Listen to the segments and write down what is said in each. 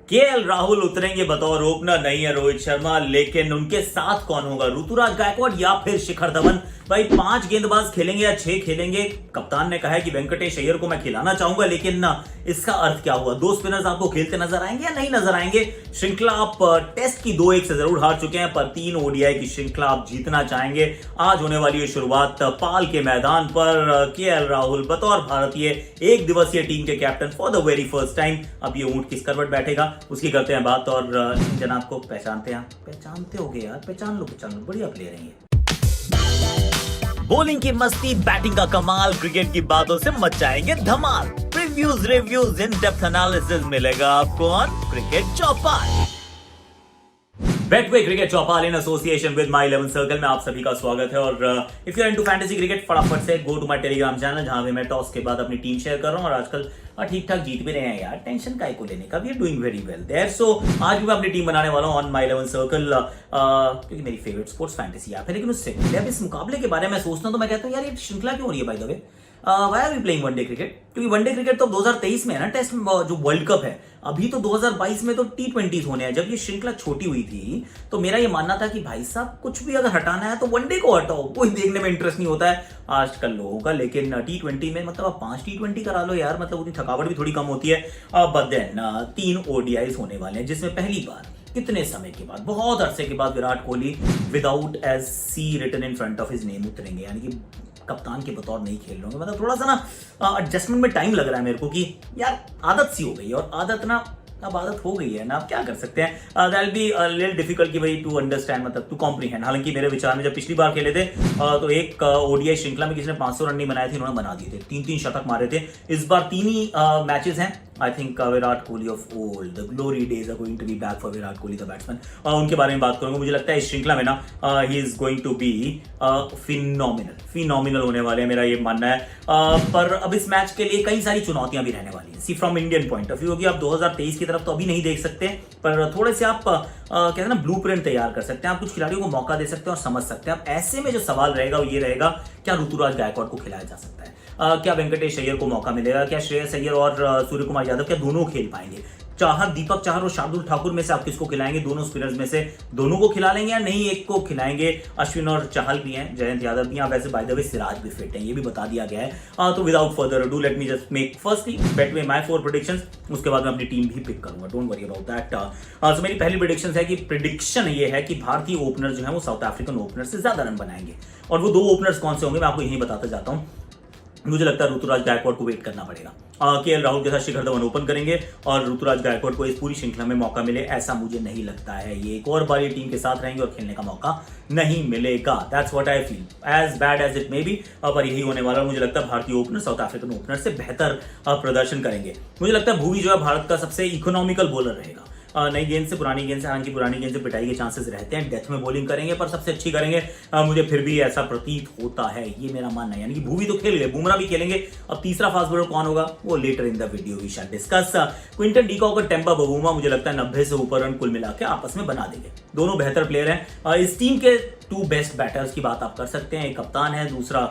KL Rahul उतरेंगे बतौर opener, नहीं है रोहित शर्मा, लेकिन उनके साथ कौन होगा? ऋतुराज गायकवाड़ या फिर शिखर धवन? भाई 5 गेंदबाज खेलेंगे या 6 खेलेंगे? कप्तान ने कहा है कि वेंकटेश अय्यर को मैं खिलाना चाहूंगा, लेकिन इसका अर्थ क्या हुआ? 2 स्पिनर्स आपको खेलते नजर आएंगे या नहीं नजर आएंगे? श्रृंखला आप टेस्ट की 2-1 से जरूर हार चुके हैं, पर 3 ओडीआई की श्रृंखला आप जीतना चाहेंगे। आज होने वाली है शुरुआत पाल के मैदान पर। केएल राहुल बतौर भारतीय 1 दिवसीय टीम के captain for the very first time. अब ये ऊंट किस करवट बैठेगा उसकी करते हैं बात। और जनाब को पहचानते हैं? पहचानते होगे यार, पहचान लो, बढ़िया प्लेयर है ये। बॉलिंग की मस्ती, बैटिंग का कमाल, क्रिकेट की बातों से मचाएंगे धमाल। Previews, reviews, in depth analysis मिलेगा आपको on cricket Chaupal. Betway cricket Chaupal in association with my 11 circle में आप सभी का स्वागत है। और if you are into fantasy cricket, फटाफट से go to my Telegram channel, जहां पे मैं टॉस के बाद अपनी टीम शेयर कर रहा हूं। और आजकल ठीक ठाक जीत भी रहे हैं यार, टेंशन काय को लेने का, we are doing very well there. So आज भी मैं अपनी टीम बनाने वाला हूं ऑन माई 11 सर्कल, क्योंकि मेरी फेवरेट स्पोर्ट्स फैंटेसी ऐप है। लेकिन उससे पहले अब इस मुकाबले के बारे में सोचता हूं तो मैं कहता हूं यार ये श्रृंखला क्यों हो रही है? By the way, why are we playing one day cricket? क्योंकि वनडे क्रिकेट तो 2023 में है ना, टेस्ट जो वर्ल्ड कप है। अभी तो 2022 में तो T20 होने हैं। जब ये श्रृंखला छोटी हुई थी तो मेरा ये मानना था कि भाई साहब कुछ भी अगर हटाना है तो वनडे को हटाओ, कोई देखने में इंटरेस्ट नहीं होता है आजकल लोगों का। लेकिन T20 में मतलब आप 5 T20 करा लो यार, मतलब उतनी थकावट भी थोड़ी कम होती है। बट देन 3 ODIs होने वाले हैं, जिसमें पहली बार कितने समय के बाद, बहुत अरसे के बाद Virat Kohli without as C written in front of his name उतरेंगे, यानी कि कप्तान के बतौर नहीं खेल रहे होंगे। मतलब थोड़ा सा ना एडजस्टमेंट में टाइम लग रहा है मेरे को कि यार आदत सी हो गई है, और आदत ना अब आदत हो गई है ना, अब क्या कर सकते हैं। दैट बी लिटिल डिफिकल्ट कि भाई टू अंडरस्टैंड, मतलब टू कॉम्प्रीहेंड। हालांकि मेरे विचार में जब पिछली बार खेले थे तो एक ओडीआई श्रृंखला में किसी ने 500 रन नहीं बनाए थे, इन्होंने बना दिए थे, 3-3 शतक मारे थे। इस बार 3 ही मैचेस हैं। I think Virat Kohli of old, the glory days are going to be back for Virat Kohli the batsman. उनके बारे में बात करूंगा। मुझे लगता है इस श्रृंखला में ना ही is going to be phenomenal होने वाले हैं, मेरा ये मानना है। पर अब इस मैच के लिए कई सारी चुनौतियां भी रहने वाली हैं। See from Indian point of view होगी, आप 2023 की तरफ तो अभी नहीं देख सकते, पर थोड़े से आप कहते हैं ना ब्लूप्रिंट तैयार कर सकते हैं। आप कुछ खिलाड़ियों को मौका दे सकते हैं और समझ सकते हैं। अब ऐसे में जो सवाल रहेगा वो ये रहेगा, क्या ऋतुराज गायकवाड़ को खिलाया जा सकता है? क्या वेंकटेश अय्यर को मौका मिलेगा? क्या श्रेयस अय्यर और सूर्य कुमार यादव क्या दोनों खेल पाएंगे? दीपक चाहर और शार्दुल ठाकुर में से आप किसको खिलाएंगे? दोनों स्पिनर्स में से दोनों को खिला लेंगे या नहीं एक को खिलाएंगे? अश्विन और चहल भी हैं, जयंत यादव भी हैं, वैसे बाय द वे सिराज भी फिट हैं, ये भी बता दिया गया है। तो without further ado let me just make firstly Betway my 4 predictions, उसके बाद मैं अपनी टीम भी पिक करूंगा, डोंट वरी अबाउट दैट। तो मेरी पहली प्रेडिक्शन ये है कि भारतीय ओपनर जो है वो साउथ अफ्रीकन ओपनर से ज्यादा रन बनाएंगे। और वो 2 ओपनर्स कौन से होंगे मैं आपको यही बताता जाता हूं। मुझे लगता है ऋतुराज गायकवाड़ को वेट करना पड़ेगा। केएल राहुल के साथ शिखर धवन ओपन करेंगे और ऋतुराज गायकवाड़ को इस पूरी श्रृंखला में मौका मिले, ऐसा मुझे नहीं लगता है। ये एक और बार टीम के साथ रहेंगे और खेलने का मौका नहीं मिलेगा। That's what I feel, as bad as it may be, पर यही होने वाला है। मुझे लगता है भारतीय ओपनर साउथ अफ्रीकन ओपनर से बेहतर प्रदर्शन करेंगे। मुझे लगता है भुवी जो है भारत का सबसे इकोनॉमिकल बॉलर रहेगा। नई गेंद से पुरानी गेंद से, हालांकि पुरानी गेंद से पिटाई के चांसेस रहते हैं, डेथ में बॉलिंग करेंगे पर सबसे अच्छी करेंगे। मुझे फिर भी ऐसा प्रतीत होता है, ये मेरा मानना है। यानी कि भुवी तो खेल गए, बुमराह भी खेलेंगे। अब तीसरा फास्ट बॉलर कौन होगा वो later in the video we shall discuss. Quinton de Kock और टेम्पा बवूमा मुझे लगता है 90 से ऊपर रन कुल मिला के आपस में बना देंगे। दोनों बेहतर प्लेयर हैं। इस टीम के 2 बेस्ट बैटर्स की बात आप कर सकते हैं, एक कप्तान है, दूसरा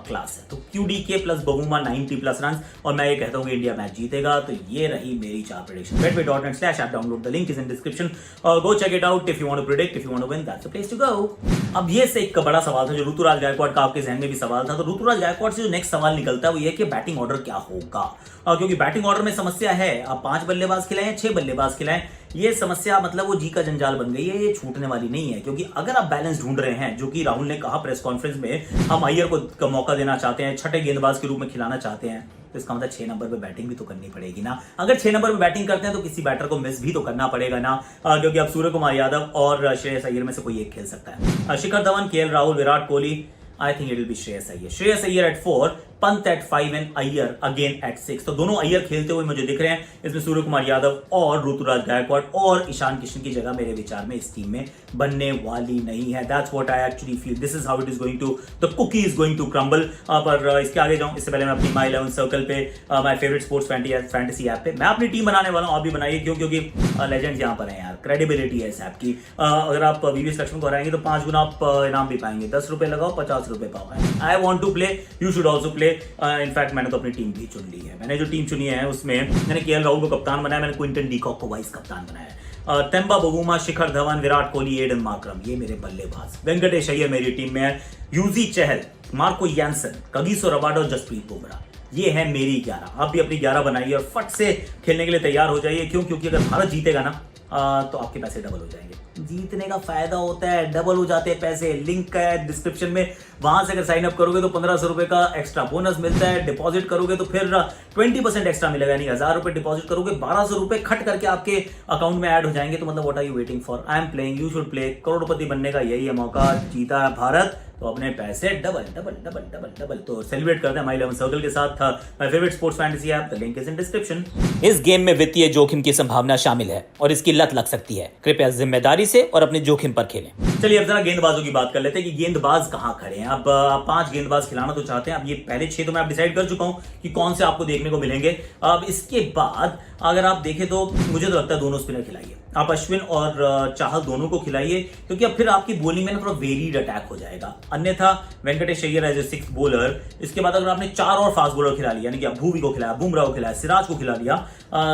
क्लास है। तो QDK प्लस बवूमा 90+ रन, और मैं ये कहता हूं कि इंडिया मैच जीतेगा। तो ये रही मेरी 4 prediction. betway.net/app, download the link is in description, go check it out if you want to predict, if you want to win, that's the place to go. अब ये से एक बड़ा सवाल था जो ऋतुराज गायकवाड़ का आपके जहन में भी सवाल था। तो ऋतुराज गायकवाड़ से जो नेक्स्ट सवाल निकलता है वो ये कि बैटिंग ऑर्डर क्या होगा, क्योंकि बैटिंग ऑर्डर में समस्या है। आप 5 बल्लेबाज खिलाएं, 6 बल्लेबाज खिलाएं, ये समस्या मतलब वो जी का जंजाल बन गई है, ये छूटने वाली नहीं है। क्योंकि अगर आप बैलेंस ढूंढ रहे हैं, जो कि राहुल ने कहा प्रेस कॉन्फ्रेंस में, हम अय्यर को मौका देना चाहते हैं, छठे गेंदबाज के रूप में खिलाना चाहते हैं, तो इसका मतलब 6 नंबर पे बैटिंग भी तो करनी पड़ेगी ना। अगर 6 नंबर पे बैटिंग करते हैं तो किसी बैटर को मिस भी तो करना पड़ेगा ना, क्योंकि अब सूर्य कुमार यादव और श्रेयस अय्यर में से कोई एक खेल सकता है। Shikhar Dhawan, KL Rahul, Virat Kohli, I think it will be Shreyas Iyer at 4, Pant at 5 and Iyer again at 6। तो दोनों अय्यर खेलते हुए मुझे दिख रहे हैं। इसमें सूर्य कुमार यादव और ऋतुराज गायकवाड़ और ईशान किशन की जगह मेरे विचार में इस टीम में बनने वाली नहीं है। That's what I actually feel, this is how it is going to, the cookie is going to crumble. पर इसके आगे जाऊं इससे पहले मैं अपनी माई 11 सर्कल पे, my favourite sports fantasy app पे मैं अपनी टीम बनाने वाला हूं। आप भी बनाइए, क्योंकि लेजेंड्स यहाँ पर हैं यार, क्रेडिबिलिटी है इस ऐप की। अगर आप VVS लक्ष्मण को हराएंगे तो 5 गुना आप इनाम भी पाएंगे। 10 रुपए लगाओ, 50 रुपए पाओ। I want to play, you should also play. थे। इनफैक्ट मैंने तो अपनी टीम भी चुन ली है। मैंने जो टीम चुनी है उसमें मैंने केएल राहुल को कप्तान बनाया, मैंने क्विंटन डीकॉक को वाइस कप्तान बनाया, Temba Bavuma, Shikhar Dhawan, Virat Kohli, Aiden Markram ये मेरे बल्लेबाज, वेंकटेश अय्यर मेरी टीम में है, यूजी चहल, मार्को यानसन, कगिसो रबाडा और जसप्रीत बुमराह, ये है मेरी 11। आप भी अपनी 11 बनाइए और फट से खेलने के लिए तैयार हो जाइए। क्यों? क्योंकि अगर भारत जीतेगा ना तो आपके पैसे डबल हो जाएंगे। जीतने का फायदा होता है, डबल हो जाते हैं पैसे। लिंक है डिस्क्रिप्शन में, वहां से अगर साइन अप करोगे तो 1500 रुपए का एक्स्ट्रा बोनस मिलता है। डिपॉजिट करोगे तो फिर 20% एक्स्ट्रा मिलेगा, यानी 1000 रुपए डिपॉजिट करोगे 1200 रुपए खट करके आपके अकाउंट में ऐड हो जाएंगे। तो मतलब what are you waiting for? I am playing, you should play. करोड़पति बनने का यही है मौका। जीता है भारत तो अपने पैसे double double double double double. तो सेलिब्रेट करते हैं माई 11 सर्कल के साथ। My favourite sports fantasy app, the link is in description. इस गेम में वित्तीय जोखिम की संभावना शामिल है और इसकी लत लग सकती है। कृपया जिम्मेदारी से और अपने जोखिम पर खेलें। चलिए अब जरा गेंदबाजों की बात कर लेते हैं कि गेंदबाज कहाँ खड़े हैं। अब 5 गेंदबाज खिलाना तो चाहते हैं। अब ये पहले 6 तो मैं डिसाइड कर चुका हूं कि कौन से आपको देखने को मिलेंगे। अब इसके बाद अगर आप देखें तो मुझे तो लगता है दोनों स्पिनर खिलाइए। आप अश्विन और चाहल दोनों को खिलाइए, क्योंकि अब फिर आपकी बॉलिंग में ना थोड़ा वेरिड अटैक हो जाएगा। अन्यथा Venkatesh Iyer as a 6th bowler, इसके बाद अगर आपने 4 और फास्ट बॉलर खिला लिया, यानी कि भुवी को खिलाया, बुमराह को खिलाया, सिराज को खिला लिया,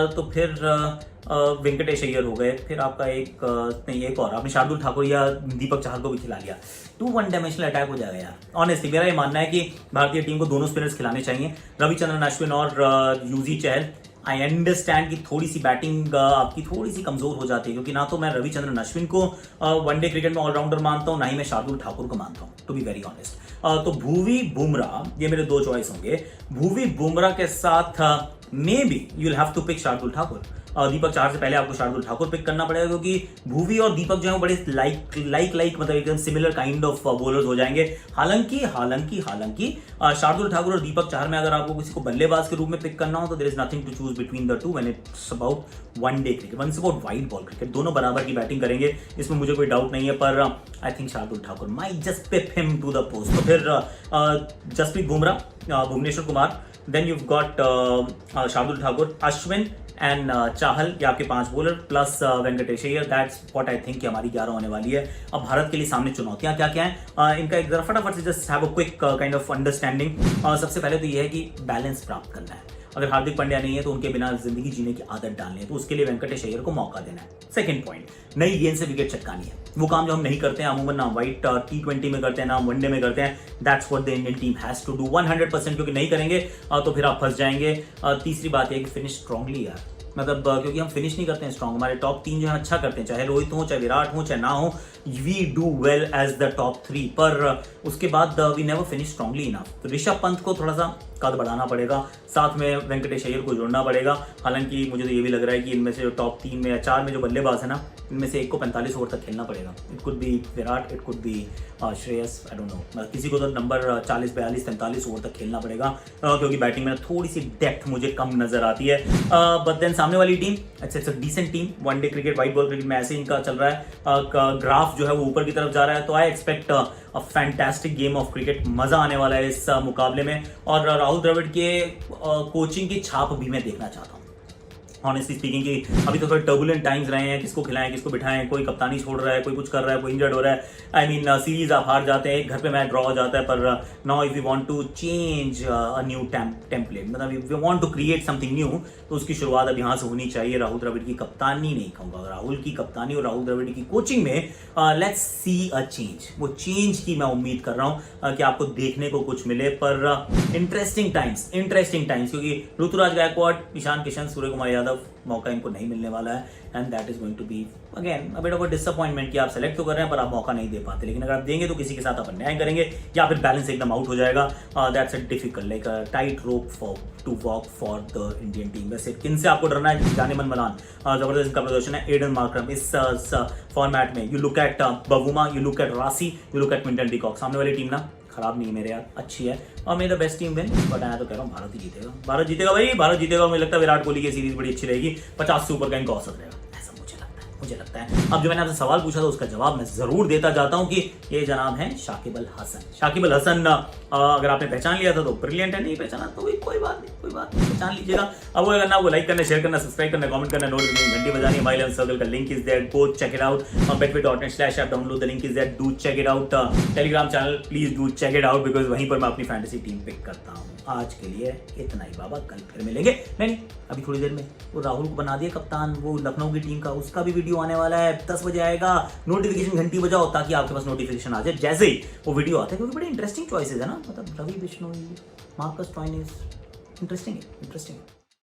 तो फिर वेंकटेश अय्यर हो गए। फिर आपका एक और आपने शार्दुल ठाकुर या दीपक चाहल को भी खिला लिया, तो 1 डायमेंशनल अटैक हो जाएगा यार। ऑनेस्टली मेरा ये मानना है कि भारतीय टीम को दोनों स्पिनर्स खिलाने चाहिए, रविचंद्रन अश्विन और यूजी चहल। आई अंडरस्टैंड कि थोड़ी सी बैटिंग आपकी थोड़ी सी कमजोर हो जाती है, क्योंकि ना तो मैं रविचंद्रन अश्विन को वनडे क्रिकेट में ऑलराउंडर मानता हूं, ना ही मैं शार्दुल ठाकुर को मानता हूं, टू बी वेरी ऑनेस्ट। तो भुवी बुमराह ये मेरे 2 चॉइस होंगे। भुवी बुमराह के साथ may be you will have to pick Shardul Thakur. Deepak Chahar से पहले आपको शार्दुल ठाकुर पिक करना पड़ेगा, क्योंकि भुवी और दीपक जो है बड़े लाइक मतलब एकदम सिमिलर काइंड ऑफ बॉलर्स हो जाएंगे। हालांकि शार्दुल ठाकुर और दीपक चाहर में अगर आपको किसी को बल्लेबाज के रूप में पिक करना हो तो there is nothing to choose between the two when it's about one day cricket, when it's about white ball cricket. दोनों बराबर की बैटिंग करेंगे, इसमें मुझे कोई डाउट नहीं है। पर I think Shardul Thakur might just pip him to the post. तो फिर Jasprit Bumrah, Bhuvneshwar Kumar, then you got Shardul Thakur, Ashwin and Chahal, ये आपके 5 bowler plus Venkatesh Iyer. That's what I think कि हमारी 11 होने वाली है। अब भारत के लिए सामने चुनौतियां क्या क्या हैं, इनका एक जरा फटाफट से just have a quick kind of understanding. सबसे पहले तो ये है कि बैलेंस प्राप्त करना है। अगर हार्दिक पांड्या नहीं है तो उनके बिना जिंदगी जीने की आदत डालनी है, तो उसके लिए वेंकटेश अय्यर को मौका देना है। सेकंड पॉइंट, नई गेंद से विकेट चटकानी है। वो काम जो हम नहीं करते हैं अमूमन, ना वाइट T20 में करते हैं ना वनडे में करते हैं। That's what the Indian team has to do 100%, क्योंकि नहीं करेंगे तो फिर आप फंस जाएंगे। तीसरी बात है कि फिनिश स्ट्रांगली यार, मतलब क्योंकि हम फिनिश नहीं करते हैं स्ट्रांग। हमारे टॉप 3 जो है अच्छा करते हैं, चाहे रोहित हो, चाहे विराट हो, चाहे ना हो, we do well as the top 3, पर उसके बाद we never finish strongly enough. तो ऋषभ पंत को थोड़ा सा कद बढ़ाना पड़ेगा, साथ में वेंकटेश अय्यर को जोड़ना पड़ेगा। हालांकि मुझे तो ये भी लग रहा है कि इनमें से जो टॉप 3 में या 4 में जो बल्लेबाज है ना, इनमें से एक को 45 ओवर तक खेलना पड़ेगा। It could be Virat, it could be Shreyas, I don't know, किसी को तो नंबर 40, 42, 43 ओवर तक खेलना पड़ेगा, क्योंकि बैटिंग में थोड़ी सी डेप्थ मुझे कम नजर आती है। बट देन सामने वाली team it's a decent team. One day cricket, white ball cricket में ऐसे इनका चल रहा है, ग्राफ जो है वो ऊपर की तरफ जा रहा है। तो I expect a fantastic game of cricket, मजा आने वाला है इस मुकाबले में। और राहुल द्रविड़ के कोचिंग की छाप भी मैं देखना चाहता हूँ, ऑनेस्टली स्पीकिंग। कि अभी तो थोड़े टर्बुलेंट टाइम्स रहे हैं, किसको खिलाएं किसको बिठाएं, कोई कप्तानी छोड़ रहा है, कोई कुछ कर रहा है, कोई इंजर्ड हो रहा है। आई मीन सीरीज आप हार जाते हैं, एक घर पे मैच ड्रॉ हो जाता है। पर now if you want to change a new template, मतलब if you want to create something new, तो उसकी शुरुआत अब यहाँ से होनी चाहिए। राहुल द्रविड़ की कप्तानी नहीं कहूँगा, राहुल की कप्तानी और राहुल द्रविड़ की कोचिंग में लेट्स सी अ चेंज। वो चेंज की मैं उम्मीद कर रहा हूँ कि आपको देखने को कुछ मिले। पर इंटरेस्टिंग टाइम्स, क्योंकि ऋतुराज गायकवाड़, ईशान किशन, सूर्य कुमार यादव, मौका इनको नहीं मिलने वाला है। And that is going to be again a bit of a disappointment कि आप सेलेक्ट तो कर रहे हैं पर आप मौका नहीं दे पाते। लेकिन अगर आप देंगे तो किसी के साथ आप अन्याय करेंगे या फिर बैलेंस एकदम आउट हो जाएगा। That's a difficult, like a tight rope for to walk for the Indian team. वैसे किन से आपको डरना है? जाने मन मलान, जबरदस्त इनका प्रदर्शन है। एडन मार्करम इस फॉर्मेट में, you look at Bavuma, you look at Rassie, you look at Quinton de Kock. सामने वाली टीम ना खराब नहीं है मेरे यार, अच्छी है। और मेरा बेस्ट टीम विन, बट मैं तो कह रहा हूँ भारत ही जीतेगा। भारत जीतेगा भाई, भारत जीतेगा। मुझे लगता है विराट कोहली की सीरीज बड़ी अच्छी रहेगी, 50 से ऊपर का इनका औसत रहेगा, ऐसा मुझे लगता है। मुझे लगता है। अब जो मैंने आपसे सवाल पूछा था उसका जवाब मैं जरूर देता जाता हूं कि ये जनाब है शाकिब अल हसन। शाकिब अल हसन अगर आपने पहचान लिया था तो ब्रिलियंट है, नहीं पहचाना तो कोई बात नहीं, पहचान लीजिएगा। अब वो करना, वो लाइक करना, शेयर करना, सब्सक्राइब करना, कमेंट करना, नोटिफिकेशन घंटी बजानी है। माय 11 सर्कल का link is there, go check it out. betway.net/app download, the link is there, do check it out. Telegram channel please do check it out because वहीं पर मैं अपनी फैंटेसी टीम पिक करता हूँ। आज के लिए इतना ही बाबा, कल फिर मिलेंगे। नहीं, अभी थोड़ी देर में वो राहुल को बना दिया कप्तान वो लखनऊ की टीम का, उसका भी वीडियो आने वाला है, 10 बजे आएगा। नोटिफिकेशन घंटी बजाओ ताकि आपके पास नोटिफिकेशन आ जाए जैसे ही वो वीडियो आता है, क्योंकि बड़े इंटरेस्टिंग चॉइसेस है ना, मतलब Ravi Bishnoi, Marcus Stoinis, interesting है।